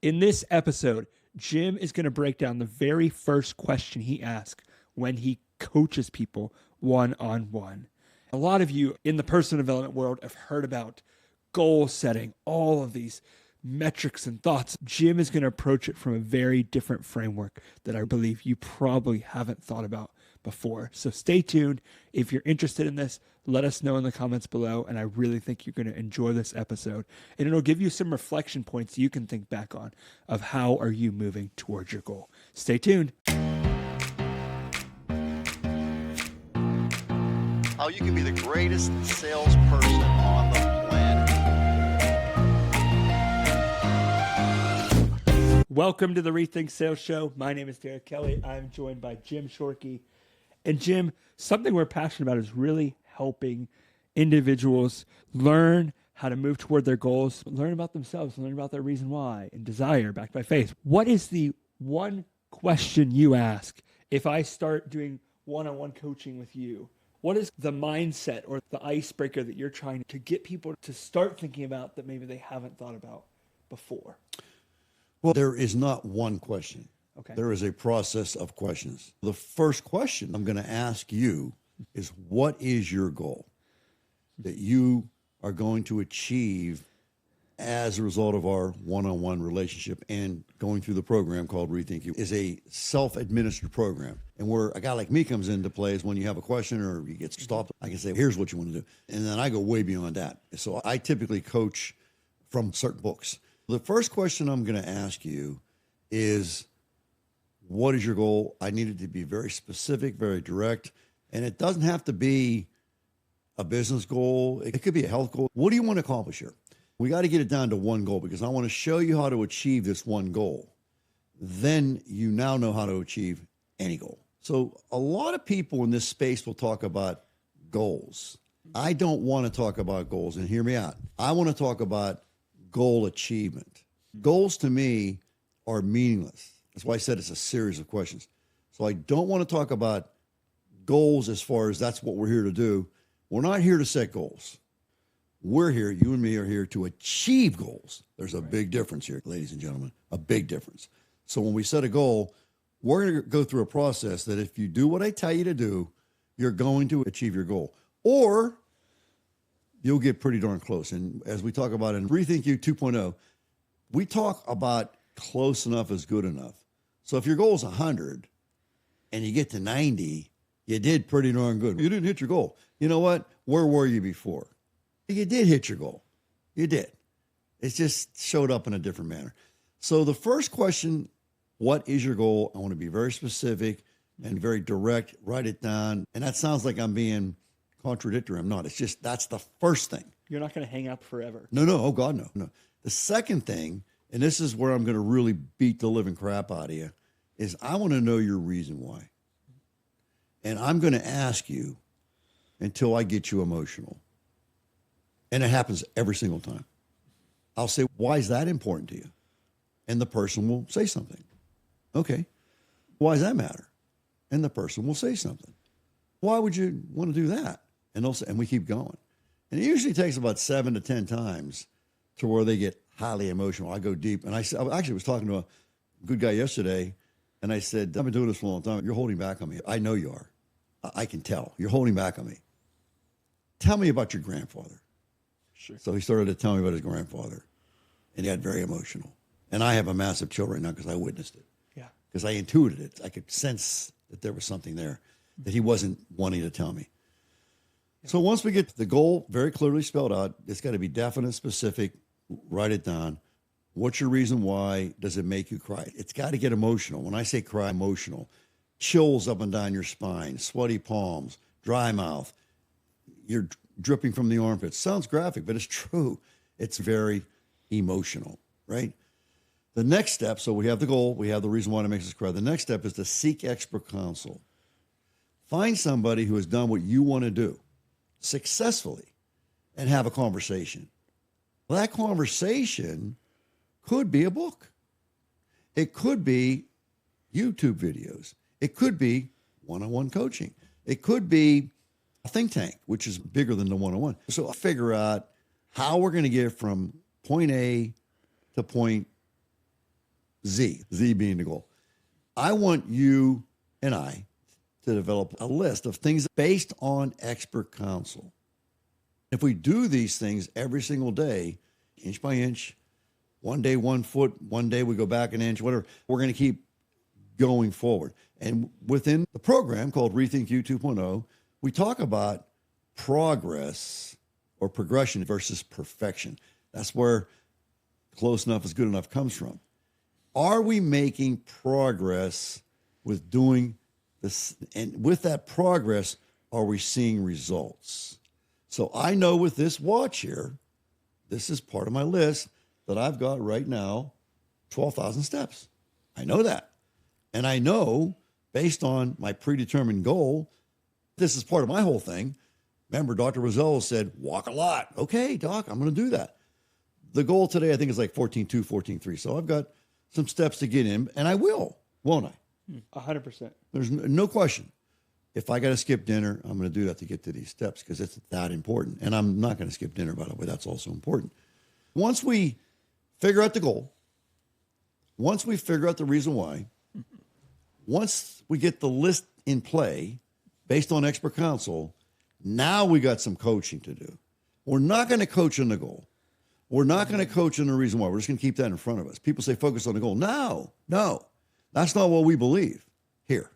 In this episode, Jim is going to break down the very first question he asks when he coaches people one on one. A lot of you in the personal development world have heard about goal setting, all of these metrics and thoughts. Jim is going to approach it from a very different framework that I believe you probably haven't thought about before. So stay tuned. If you're interested in this, let us know in the comments below. And I really think you're going to enjoy this episode. And it'll give you some reflection points you can think back on of how are you moving towards your goal. Stay tuned. How you can be the greatest salesperson on the planet. Welcome to the Rethink Sales Show. My name is Derek Kelly. I'm joined by Jim Shorkey. And Jim, something we're passionate about is really helping individuals learn how to move toward their goals, learn about themselves, learn about their reason why, and desire backed by faith. What is the one question you ask if I start doing one-on-one coaching with you? What is the mindset or the icebreaker that you're trying to get people to start thinking about that maybe they haven't thought about before? Well, there is not one question. Okay. There is a process of questions. The first question I'm going to ask you is, what is your goal that you are going to achieve as a result of our one-on-one relationship and going through the program called Rethink You? Is a self-administered program. And where a guy like me comes into play is when you have a question or you get stopped, I can say, here's what you want to do. And then I go way beyond that. So I typically coach from certain books. The first question I'm going to ask you is, what is your goal? I need it to be very specific, very direct. And it doesn't have to be a business goal. It could be a health goal. What do you want to accomplish here? We got to get it down to one goal because I want to show you how to achieve this one goal. Then you now know how to achieve any goal. So a lot of people in this space will talk about goals. I don't want to talk about goals, and hear me out. I want to talk about goal achievement. Goals to me are meaningless. That's why I said it's a series of questions. So I don't want to talk about goals as far as that's what we're here to do. We're not here to set goals. We're here, you and me are here to achieve goals. There's a big difference here, ladies and gentlemen, a big difference. So when we set a goal, we're going to go through a process that if you do what I tell you to do, you're going to achieve your goal. Or you'll get pretty darn close. And as we talk about in Rethink You 2.0, we talk about close enough is good enough. So if your goal is 100 and you get to 90, you did pretty darn good. You didn't hit your goal. You know what? Where were you before? You did hit your goal. You did. It just showed up in a different manner. So the first question, what is your goal? I want to be very specific and very direct. Write it down. And that sounds like I'm being contradictory. I'm not. It's just that's the first thing. You're not going to hang up forever. No. Oh, God, no. The second thing, and this is where I'm going to really beat the living crap out of you, is I want to know your reason why. And I'm going to ask you until I get you emotional. And it happens every single time. I'll say, why is that important to you? And the person will say something. Okay. Why does that matter? And the person will say something. Why would you want to do that? And they'll say, and we keep going. And it usually takes about 7 to 10 times to where they get highly emotional. I go deep. And I actually was talking to a good guy yesterday, and I said, I've been doing this for a long time. You're holding back on me. I know you are. I can tell. You're holding back on me. Tell me about your grandfather. Sure. So he started to tell me about his grandfather, and he got very emotional. And I have a massive chill right now because I witnessed it. Yeah. Because I intuited it. I could sense that there was something there that he wasn't wanting to tell me. Yeah. So once we get the goal very clearly spelled out, it's got to be definite, specific, write it down. What's your reason why? Does it make you cry? It's got to get emotional. When I say cry, emotional. Chills up and down your spine, sweaty palms, dry mouth. You're dripping from the armpits. Sounds graphic, but it's true. It's very emotional, right? The next step, so we have the goal, we have the reason why it makes us cry. The next step is to seek expert counsel. Find somebody who has done what you want to do successfully and have a conversation. Well, that conversation could be a book. It could be YouTube videos. It could be one-on-one coaching. It could be a think tank, which is bigger than the one-on-one. So I'll figure out how we're going to get from point A to point Z being the goal. I want you and I to develop a list of things based on expert counsel. If we do these things every single day, inch by inch, one day 1 foot, one day we go back an inch, whatever, we're going to keep going forward. And within the program called Rethink You 2.0, we talk about progress or progression versus perfection. That's where close enough is good enough comes from. Are we making progress with doing this? And with that progress, are we seeing results? So I know with this watch here, this is part of my list that I've got right now, 12,000 steps. I know that. And I know based on my predetermined goal, this is part of my whole thing. Remember, Dr. Rosell said, walk a lot. Okay, doc, I'm going to do that. The goal today, I think, is like 14.2, 14.3. So I've got some steps to get in, and I will, won't I? 100%. There's no question. If I got to skip dinner, I'm going to do that to get to these steps because it's that important. And I'm not going to skip dinner, by the way. That's also important. Once we figure out the goal, once we figure out the reason why, once we get the list in play based on expert counsel, now we got some coaching to do. We're not going to coach on the goal. We're not going to coach on the reason why. We're just going to keep that in front of us. People say focus on the goal. No, that's not what we believe here.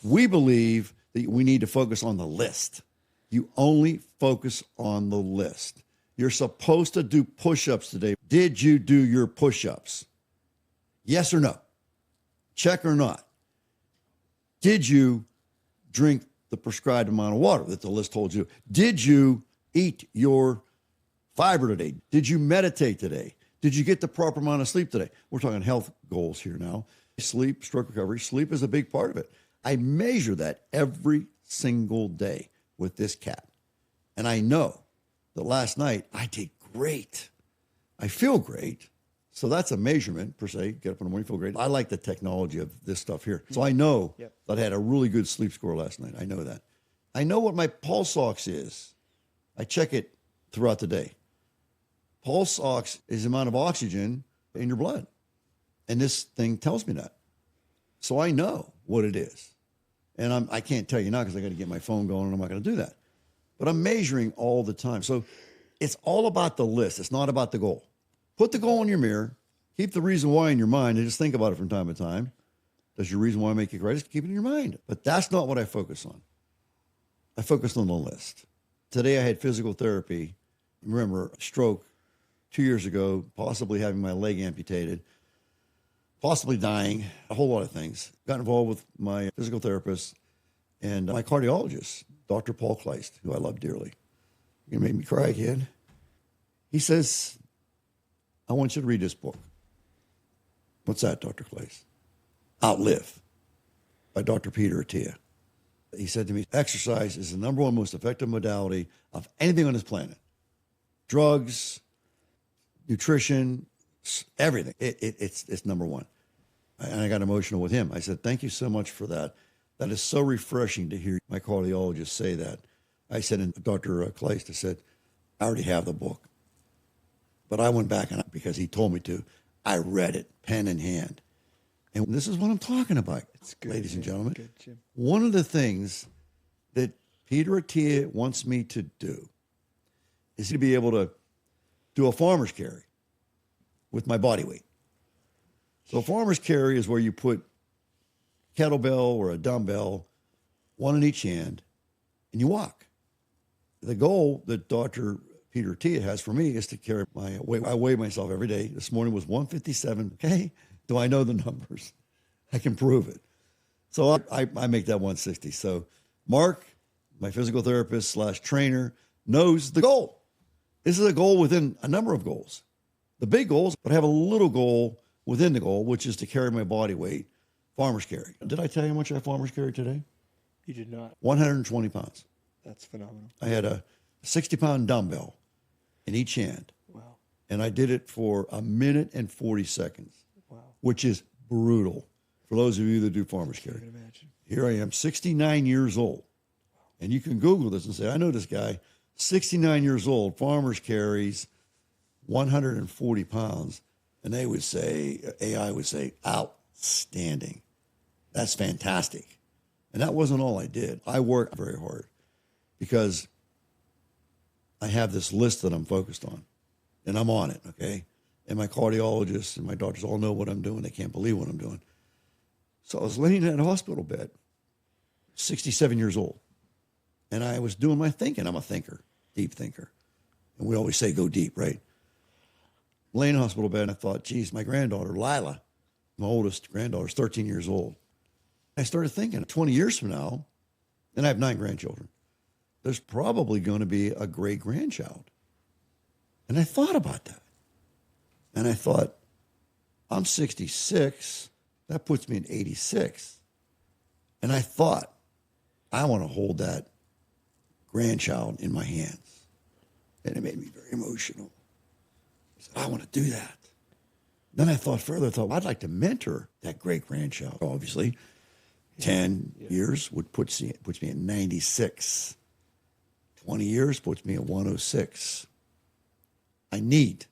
We believe that we need to focus on the list. You only focus on the list. You're supposed to do push-ups today. Did you do your push-ups? Yes or no? Check or not? Did you drink the prescribed amount of water that the list told you? Did you eat your fiber today? Did you meditate today? Did you get the proper amount of sleep today? We're talking health goals here now. Sleep, stroke recovery, sleep is a big part of it. I measure that every single day with this cat. And I know that last night I did great. I feel great. So that's a measurement per se. Get up in the morning, feel great. I like the technology of this stuff here. So I know that I had a really good sleep score last night. I know that. I know what my pulse ox is. I check it throughout the day. Pulse ox is the amount of oxygen in your blood. And this thing tells me that. So I know what it is. And I can't tell you now because I got to get my phone going and I'm not going to do that. But I'm measuring all the time. So it's all about the list. It's not about the goal. Put the goal in your mirror. Keep the reason why in your mind and just think about it from time to time. Does your reason why make you great? Just keep it in your mind. But that's not what I focus on. I focused on the list. Today I had physical therapy. Remember, stroke 2 years ago, possibly having my leg amputated, possibly dying, a whole lot of things. Got involved with my physical therapist and my cardiologist, Dr. Paul Kleist, who I love dearly. You're going to make me cry again. He says, I want you to read this book. What's that, Dr. Kleist? Outlive by Dr. Peter Attia. He said to me, exercise is the number one most effective modality of anything on this planet. Drugs, nutrition, everything. It's number one. And I got emotional with him. I said, thank you so much for that. That is so refreshing to hear my cardiologist say that. I said, and Dr. Kleist, I said, I already have the book. But I went back and because he told me to, I read it, pen in hand. And this is what I'm talking about, good, ladies and gentlemen. Good, Jim. One of the things that Peter Attia wants me to do is to be able to do a farmer's carry with my body weight. So a farmer's carry is where you put kettlebell or a dumbbell, one in each hand, and you walk. The goal that Dr. Peter Attia has for me is to carry my weight. I weigh myself every day. This morning was 157. Okay. Do I know the numbers? I can prove it. So I make that 160. So Mark, my physical therapist / trainer, knows the goal. This is a goal within a number of goals. The big goals, but I have a little goal within the goal, which is to carry my body weight, farmer's carry. Did I tell you how much I farmer's carry today? You did not. 120 pounds. That's phenomenal. I had a 60-pound dumbbell in each hand. Wow. And I did it for 1 minute and 40 seconds. Wow. Which is brutal for those of you that do farmer's carry. I can imagine. Here I am, 69 years old. And you can Google this and say, I know this guy, 69 years old, farmer's carries, 140 pounds. And they would say, AI would say, outstanding. That's fantastic. And that wasn't all I did. I worked very hard because I have this list that I'm focused on, and I'm on it, okay? And my cardiologists and my doctors all know what I'm doing. They can't believe what I'm doing. So I was laying in a hospital bed, 67 years old, and I was doing my thinking. I'm a thinker, deep thinker. And we always say go deep, right? Laying in a hospital bed, and I thought, geez, my granddaughter, Lila, my oldest granddaughter, is 13 years old. I started thinking 20 years from now, and I have 9 grandchildren, there's probably going to be a great grandchild. And I thought about that. And I thought, I'm 66. That puts me in 86. And I thought, I want to hold that grandchild in my hands. And it made me very emotional. I said, I want to do that. Then I thought further, I thought, well, I'd like to mentor that great grandchild. Obviously, 10 years puts me at 96. 20 years puts me at 106. I need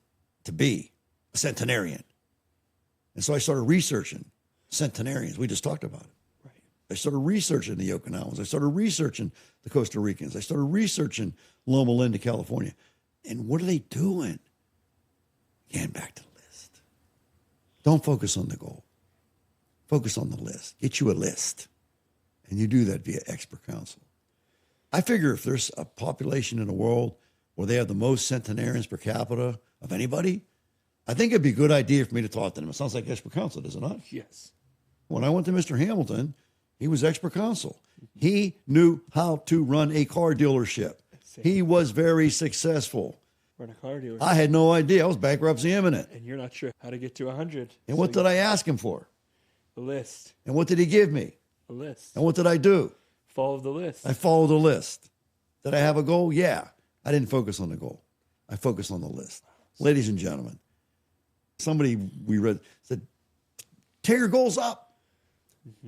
to be a centenarian. And so I started researching centenarians. We just talked about it. Right. I started researching the Okinawans. I started researching the Costa Ricans. I started researching Loma Linda, California. And what are they doing? Again, back to the list. Don't focus on the goal. Focus on the list. Get you a list. And you do that via expert counsel. I figure if there's a population in the world where they have the most centenarians per capita of anybody, I think it'd be a good idea for me to talk to them. It sounds like expert counsel, does it not? Yes. When I went to Mr. Hamilton, he was expert counsel. He knew how to run a car dealership. He was very successful. Run a car dealer. I had no idea. I was bankruptcy imminent. And you're not sure how to get to 100. And what did I ask him for? A list. And what did he give me? A list. And what did I do? Follow the list. I followed the list. Did I have a goal? Yeah. I didn't focus on the goal. I focused on the list. Ladies and gentlemen, somebody we read said, tear your goals up.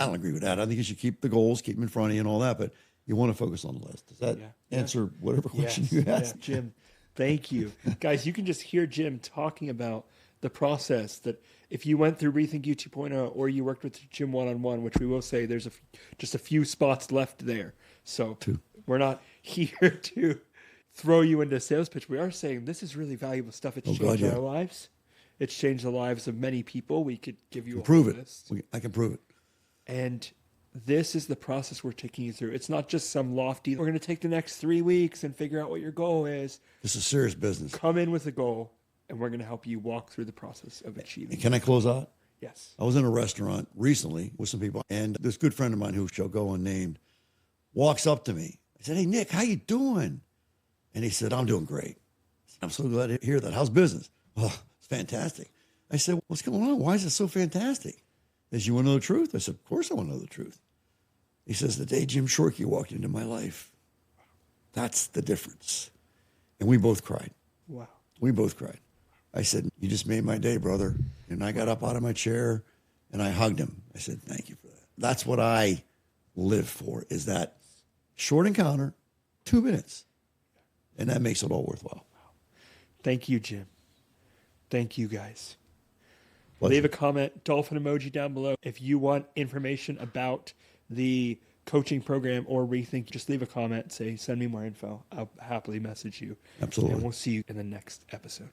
I don't agree with that. I think you should keep the goals, keep them in front of you and all that, but you want to focus on the list. Does that answer whatever question you asked? Yeah, Jim, thank you. Guys, you can just hear Jim talking about the process that if you went through Rethink You 2.0 or you worked with Jim one-on-one, which we will say there's just a few spots left there. So we're not here to throw you into a sales pitch. We are saying this is really valuable stuff. It's changed our lives. It's changed the lives of many people. We could give you a prove whole it. list. I can prove it. And this is the process we're taking you through. It's not just some lofty, we're going to take the next 3 weeks and figure out what your goal is. This is serious business. Come in with a goal, and we're going to help you walk through the process of achieving. Can I close out? Yes. I was in a restaurant recently with some people, and this good friend of mine who shall go unnamed walks up to me. I said, hey, Nick, how you doing? And he said, I'm doing great. I said, I'm so glad to hear that. How's business? Oh, it's fantastic. I said, what's going on? Why is it so fantastic? He says, you want to know the truth? I said, of course I want to know the truth. He says, the day Jim Shorkey walked into my life, that's the difference. And we both cried. Wow. We both cried. I said, you just made my day, brother. And I got up out of my chair and I hugged him. I said, thank you for that. That's what I live for, is that short encounter, 2 minutes. And that makes it all worthwhile. Thank you, Jim. Thank you, guys. Pleasure. Leave a comment, dolphin emoji down below. If you want information about the coaching program or Rethink, just leave a comment. Say, send me more info. I'll happily message you. Absolutely. And we'll see you in the next episode.